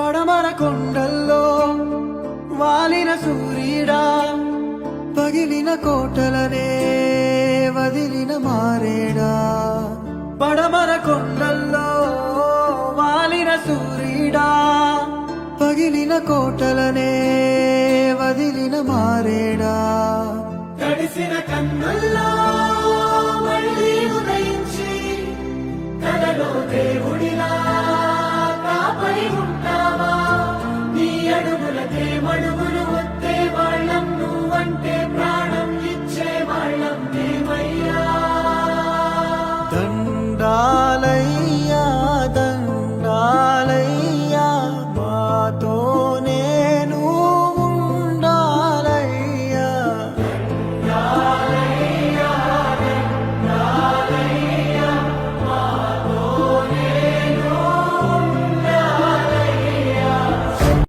పడమర కొండల్లో వాలిన సూర్యుడా, పగిలిన కోటలనే వదిలిన మారేడా. పడమర కొండల్లో వాలిన సూర్యుడా, పగిలిన కోటలనే వదిలిన మారేడా. తడిసిన కన్నుల్లో మళ్ళీ ఉదయించి కలలో దేవుడిలా కాపరి ఉంటావా? నీ అడుగులకే మడుగులు వస్తే వాళ్ళం, నువ్వంటే ప్రాణం ఇచ్చే వాళ్ళం మేమయ్యా. దండాలయ్యా